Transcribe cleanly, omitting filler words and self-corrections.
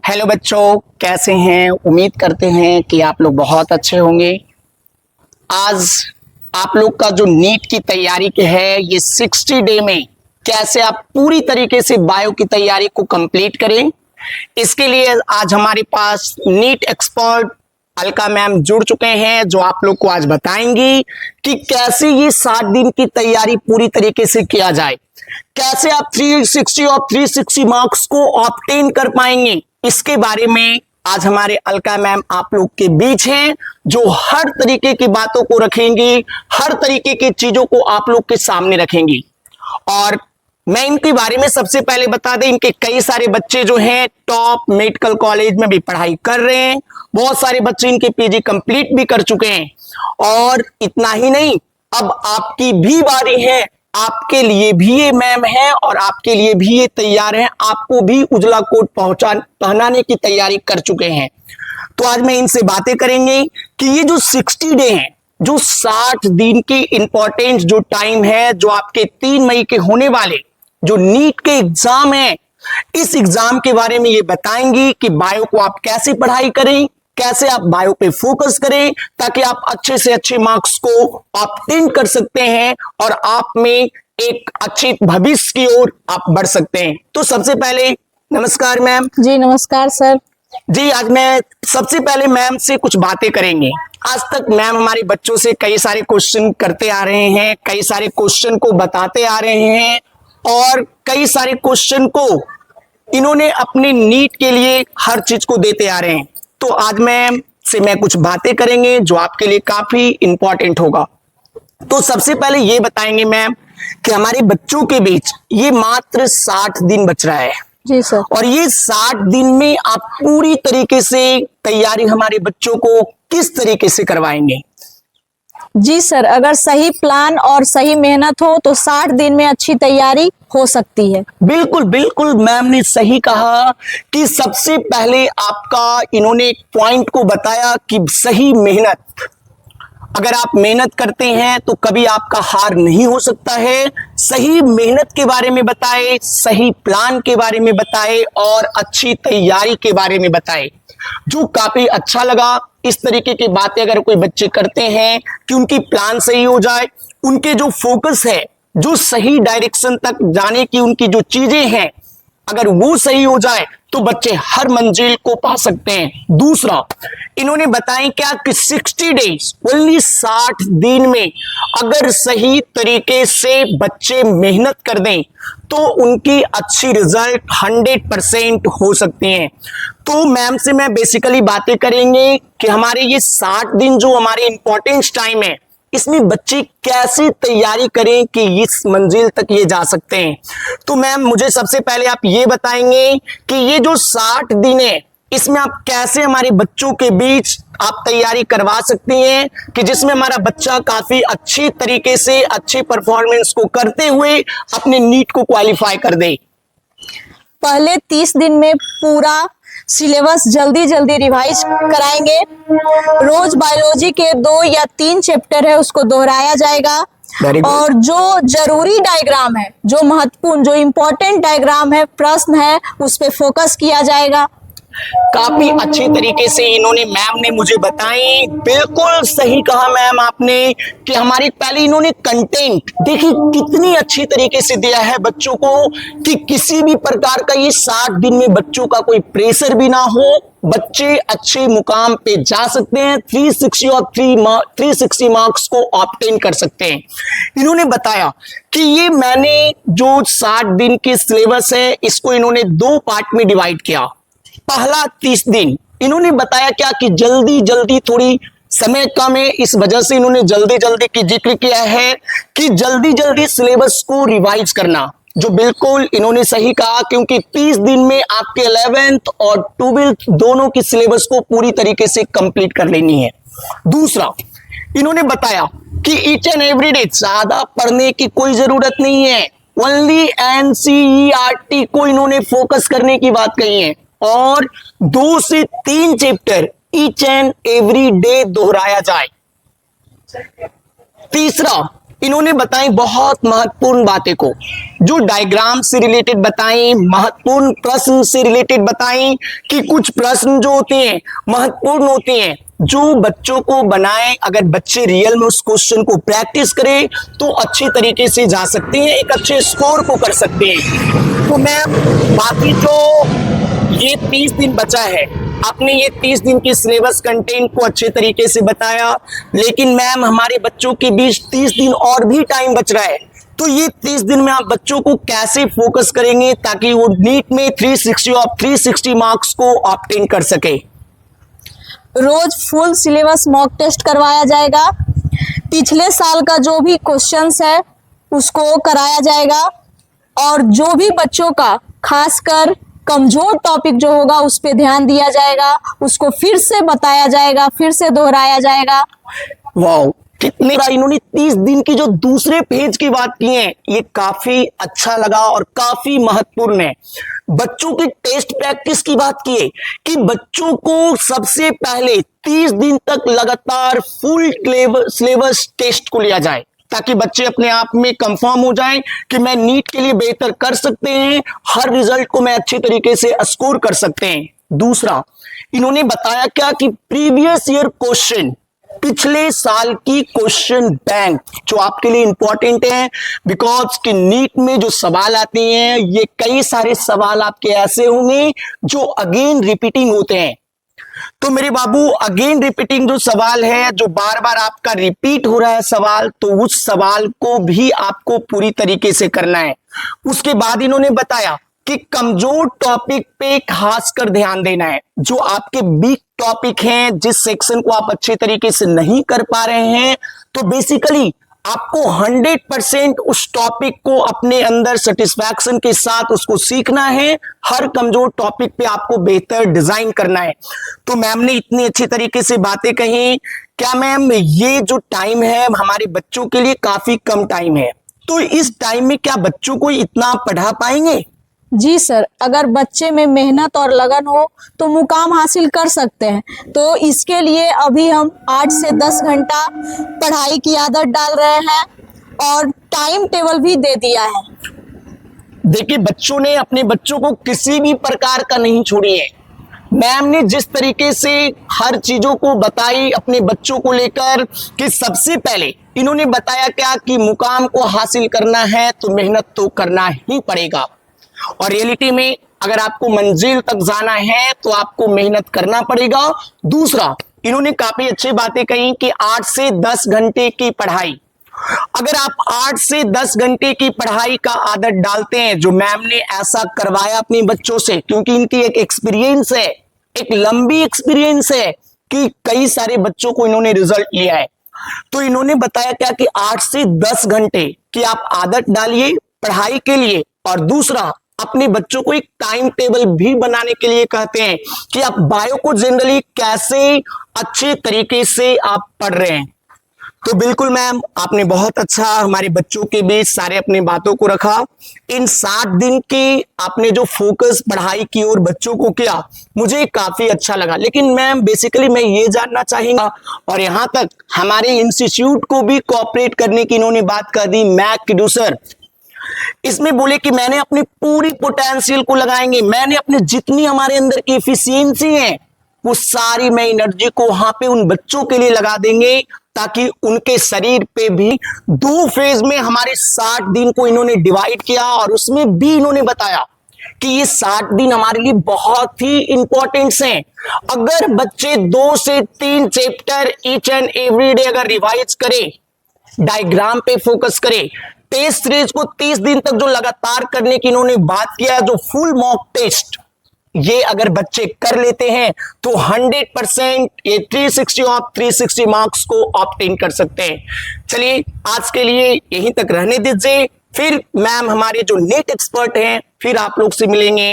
Hello बच्चों, कैसे हैं? उम्मीद करते हैं कि आप लोग बहुत अच्छे होंगे। आज आप लोग का जो नीट की तैयारी के है, ये 60 डे में कैसे आप पूरी तरीके से बायो की तैयारी को कंप्लीट करें, इसके लिए आज हमारे पास नीट एक्सपर्ट अलका मैम जुड़ चुके हैं, जो आप लोग को आज बताएंगी कि कैसे ये 60 दिन की तैयारी पूरी तरीके से किया जाए, कैसे आप 360 और 360 मार्क्स को ऑब्टेन कर पाएंगे। इसके बारे में आज हमारे अलका मैम आप लोग के बीच हैं, जो हर तरीके की बातों को रखेंगी, हर तरीके की चीजों को आप लोग के सामने रखेंगी। और मैं इनके बारे में सबसे पहले बता दें, इनके कई सारे बच्चे जो हैं टॉप मेडिकल कॉलेज में भी पढ़ाई कर रहे हैं, बहुत सारे बच्चे इनके पीजी कंप्लीट भी कर चुके हैं। और इतना ही नहीं, अब आपकी भी बारी है, आपके लिए भी ये मैम है और आपके लिए भी ये तैयार है, आपको भी उजला कोट पहनाने की तैयारी कर चुके हैं। तो आज मैं इनसे बातें करेंगे कि ये जो 60 डे हैं, जो 60 दिन की इंपॉर्टेंट जो टाइम है, जो आपके 3 मई के होने वाले जो नीट के एग्जाम है, इस एग्जाम के बारे में ये बताएंगी कि बायो को आप कैसे पढ़ाई करें, कैसे आप बायो पे फोकस करें, ताकि आप अच्छे से अच्छे मार्क्स को ऑब्टेन कर सकते हैं और आप में एक अच्छे भविष्य की ओर आप बढ़ सकते हैं। तो सबसे पहले नमस्कार मैम। जी नमस्कार सर। जी, आज मैं सबसे पहले मैम से कुछ बातें करेंगे। आज तक मैम हमारे बच्चों से कई सारे क्वेश्चन करते आ रहे हैं, कई सारे क्वेश्चन को बताते आ रहे हैं और कई सारे क्वेश्चन को इन्होंने अपने नीट के लिए हर चीज को देते आ रहे हैं। तो आज मैम से मैं कुछ बातें करेंगे जो आपके लिए काफी इंपॉर्टेंट होगा। तो सबसे पहले ये बताएंगे मैम कि हमारे बच्चों के बीच ये मात्र 60 दिन बच रहा है। जी सर। और ये 60 दिन में आप पूरी तरीके से तैयारी हमारे बच्चों को किस तरीके से करवाएंगे? जी सर, अगर सही प्लान और सही मेहनत हो तो 60 दिन में अच्छी तैयारी हो सकती है। बिल्कुल बिल्कुल, मैम ने सही कहा कि सबसे पहले आपका इन्होंने एक पॉइंट को बताया कि सही मेहनत। अगर आप मेहनत करते हैं तो कभी आपका हार नहीं हो सकता है। सही मेहनत के बारे में बताए, सही प्लान के बारे में बताए और अच्छी तैयारी के बारे में बताए, जो काफी अच्छा लगा। इस तरीके की बातें अगर कोई बच्चे करते हैं कि उनकी प्लान सही हो जाए, उनके जो फोकस है, जो सही डायरेक्शन तक जाने की उनकी जो चीजें हैं, अगर वो सही हो जाए तो बच्चे हर मंजिल को पा सकते हैं। दूसरा, इन्होंने बताया क्या कि 60 डेज, ओनली 60 दिन में अगर सही तरीके से बच्चे मेहनत कर दें तो उनकी अच्छी रिजल्ट 100% हो सकती हैं। तो मैम से मैं बेसिकली बातें करेंगे कि हमारे ये 60 दिन जो हमारे इंपॉर्टेंट टाइम है, इसमें बच्चे कैसे तैयारी करें कि इस मंजिल तक ये जा सकते हैं। तो मैम मुझे सबसे पहले आप ये बताएंगे कि ये जो 60 दिन है, इसमें आप कैसे हमारे बच्चों के बीच आप तैयारी करवा सकती हैं कि जिसमें हमारा बच्चा काफी अच्छी तरीके से अच्छी परफॉर्मेंस को करते हुए अपने नीट को क्वालिफाई कर दे। पहले 30 दिन में पूरा सिलेबस जल्दी जल्दी रिवाइज कराएंगे। रोज बायोलॉजी के 2 या 3 चैप्टर है, उसको दोहराया जाएगा। और जो जरूरी डायग्राम है, जो महत्वपूर्ण, जो इम्पोर्टेंट डायग्राम है, प्रश्न है, उस पे फोकस किया जाएगा। काफी अच्छी तरीके से इन्होंने मैम ने मुझे बताई। बिल्कुल सही कहा मैम आपने कि हमारी पहले इन्होंने कंटेंट देखिए कितनी अच्छी तरीके से दिया है बच्चों को कि किसी भी प्रकार का ये 60 दिन में बच्चों का कोई प्रेशर भी ना हो, बच्चे अच्छे मुकाम पे जा सकते हैं, 360 और 360 मार्क्स को ऑब्टेन कर सकते हैं। इन्होंने बताया कि ये मैंने जो 60 दिन की सिलेबस है, इसको इन्होंने 2 पार्ट में डिवाइड किया। पहला 30 दिन इन्होंने बताया क्या कि जल्दी जल्दी, थोड़ी समय कम है, इस वजह से इन्होंने जल्दी जल्दी की जिक्र किया है कि जल्दी जल्दी सिलेबस को रिवाइज करना, जो बिल्कुल इन्होंने सही कहा, क्योंकि 30 दिन में आपके 11th और 12th दोनों की सिलेबस को पूरी तरीके से कंप्लीट कर लेनी है। दूसरा, इन्होंने बताया कि ईच एंड एवरी डे ज्यादा पढ़ने की कोई जरूरत नहीं है, ओनली एनसीईआरटी को इन्होंने फोकस करने की बात कही है और 2 से 3 chapter each and every day दोहराया जाए। तीसरा, इन्होंने बताई बहुत महत्वपूर्ण बातें को, जो डायग्राम से रिलेटेड बताई, महत्वपूर्ण प्रश्न से रिलेटेड बताई कि कुछ प्रश्न जो होते हैं महत्वपूर्ण होते हैं, जो बच्चों को बनाए, अगर बच्चे रियल में उस क्वेश्चन को प्रैक्टिस करें तो अच्छे तरीके से जा सकते हैं, एक अच्छे स्कोर को कर सकते हैं। तो मैं बाकी जो ये 30 दिन बचा है, आपने ये 30 दिन की सिलेबस कंटेंट को अच्छे तरीके से बताया, लेकिन मैम हमारे बच्चों के बीच 30 दिन और भी टाइम बच रहा है, तो ये 30 दिन में आप बच्चों को कैसे फोकस करेंगे ताकि वो नीट में 360 ऑफ 360 मार्क्स को ऑब्टेन कर सके? रोज फुल सिलेबस मॉक टेस्ट करवाया जाएगा, पिछले साल का जो भी क्वेश्चंस है उसको कराया जाएगा, और जो भी बच्चों का खासकर कमजोर टॉपिक जो होगा उस पे ध्यान दिया जाएगा, उसको फिर से बताया जाएगा, फिर से दोहराया जाएगा। वाह, कितने इन्होंने 30 दिन की जो दूसरे पेज की बात की है, ये काफी अच्छा लगा और काफी महत्वपूर्ण है। बच्चों की टेस्ट प्रैक्टिस की बात की है कि बच्चों को सबसे पहले 30 दिन तक लगातार फुल सिलेबस टेस्ट को लिया जाए, ताकि बच्चे अपने आप में कंफर्म हो जाएं कि मैं नीट के लिए बेहतर कर सकते हैं, हर रिजल्ट को मैं अच्छे तरीके से स्कोर कर सकते हैं। दूसरा, इन्होंने बताया क्या कि प्रीवियस ईयर क्वेश्चन, पिछले साल की क्वेश्चन बैंक जो आपके लिए इंपॉर्टेंट है, बिकॉज कि नीट में जो सवाल आते हैं ये कई सारे सवाल आपके ऐसे होंगे जो अगेन रिपीटिंग होते हैं। तो मेरे बाबू, अगेन रिपीटिंग जो सवाल है, जो बार बार आपका रिपीट हो रहा है सवाल, तो उस सवाल को भी आपको पूरी तरीके से करना है। उसके बाद इन्होंने बताया कि कमजोर टॉपिक पे खासकर ध्यान देना है, जो आपके वीक टॉपिक हैं, जिस सेक्शन को आप अच्छे तरीके से नहीं कर पा रहे हैं, तो बेसिकली आपको 100% उस टॉपिक को अपने अंदर सेटिस्फैक्शन के साथ उसको सीखना है, हर कमजोर टॉपिक पे आपको बेहतर डिजाइन करना है। तो मैम ने इतनी अच्छी तरीके से बातें कही। क्या मैम ये जो टाइम है हमारे बच्चों के लिए काफी कम टाइम है, तो इस टाइम में क्या बच्चों को इतना पढ़ा पाएंगे? जी सर, अगर बच्चे में मेहनत और लगन हो तो मुकाम हासिल कर सकते हैं। तो इसके लिए अभी हम 8 से 10 घंटा पढ़ाई की आदत डाल रहे हैं और टाइम टेबल भी दे दिया है। देखिए, बच्चों ने अपने बच्चों को किसी भी प्रकार का नहीं छोड़ी है। मैम ने जिस तरीके से हर चीजों को बताई अपने बच्चों को लेकर, कि सबसे पहले इन्होंने बताया क्या कि मुकाम को हासिल करना है तो मेहनत तो करना ही पड़ेगा, और रियलिटी में अगर आपको मंजिल तक जाना है तो आपको मेहनत करना पड़ेगा। दूसरा, इन्होंने काफी अच्छी बातें कही कि 8 से 10 घंटे की पढ़ाई, अगर आप 8 से 10 घंटे की पढ़ाई का आदत डालते हैं, जो मैम ने ऐसा करवाया अपने बच्चों से, क्योंकि इनकी एक एक्सपीरियंस है, एक लंबी एक्सपीरियंस है कि कई सारे बच्चों को इन्होंने रिजल्ट लिया है, तो इन्होंने बताया क्या कि 8 से 10 घंटे की आप आदत डालिए पढ़ाई के लिए। और दूसरा, अपने बच्चों को एक टाइम टेबल भी बनाने के लिए कहते हैं कि आप बायो को जनरली कैसे अच्छे तरीके से आप पढ़ रहे हैं। तो बिल्कुल मैम, आपने बहुत अच्छा हमारे बच्चों के बीच सारे अपने बातों को रखा। इन 60 दिन की आपने जो फोकस पढ़ाई की और बच्चों को किया, मुझे काफी अच्छा लगा। लेकिन मैम बेसिकली मैं ये जानना चाहूंगा, और यहाँ तक हमारे इंस्टीट्यूट को भी कोऑपरेट करने की इन्होंने बात कर दी, मैक सर इसमें बोले कि मैंने अपनी पूरी पोटेंशियल को लगाएंगे, मैंने अपने जितनी हमारे अंदर की एफिशिएंसी है वो सारी मैं एनर्जी को वहां पे उन बच्चों के लिए लगा देंगे, ताकि उनके शरीर पे भी 2 फेज में हमारे 60 दिन को इन्होंने डिवाइड किया, और उसमें भी इन्होंने बताया कि ये 60 दिन हमारे लिए बहुत ही इंपॉर्टेंट हैं। अगर बच्चे 2 से 3 chapter each and every day अगर रिवाइज करें, डायग्राम पे फोकस करें, टेस्ट सीरीज को 30 दिन तक जो लगातार करने की इन्होंने बात किया, जो फुल मॉक टेस्ट ये अगर बच्चे कर लेते हैं तो 100% ये 360 ऑफ 360 मार्क्स को ऑब्टेन कर सकते हैं। चलिए आज के लिए यहीं तक रहने दीजिए, फिर मैम हमारे जो नीट एक्सपर्ट हैं फिर आप लोग से मिलेंगे।